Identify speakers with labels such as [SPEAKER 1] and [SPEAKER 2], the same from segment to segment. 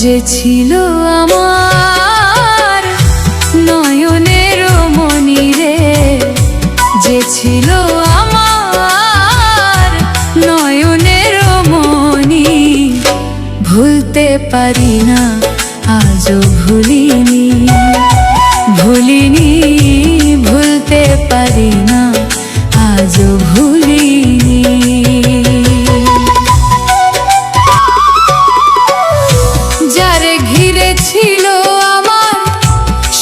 [SPEAKER 1] যে ছিল আমার নয়নের মনি রে, যে ছিল আমার নয়নের মনি, ভুলতে পারি না আজও ভুলিনি, ভুলিনি, ভুলতে পারি না আজও ভুলিনি। যারে ঘিরে ছিল আমার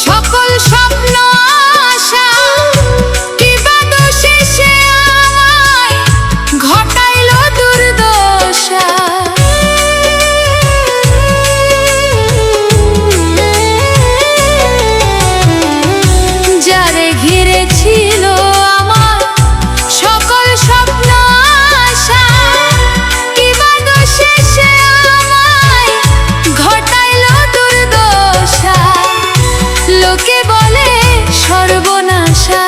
[SPEAKER 1] সকল স্বপ্ন আশা, কিবা দোষে সে আমায় ঘটাইল দুর্দশা। যারে ঘিরে ছিল আমার সকল স্বপ্ন আশা, কিবা দোষে সে আমায় ঘটাইল দুর্দশা। লোকে বলে সর্বনাশা,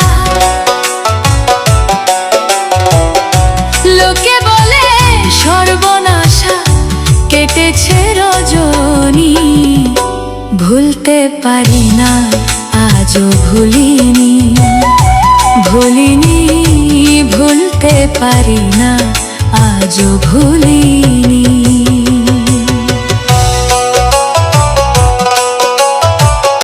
[SPEAKER 1] লোকে বলে সর্বনাশা, কেটেছে রজনী, ভুলতে পারি না আজও ভুলিনি, ভুলিনি, ভুলতে পারি না আজও ভুলিনি।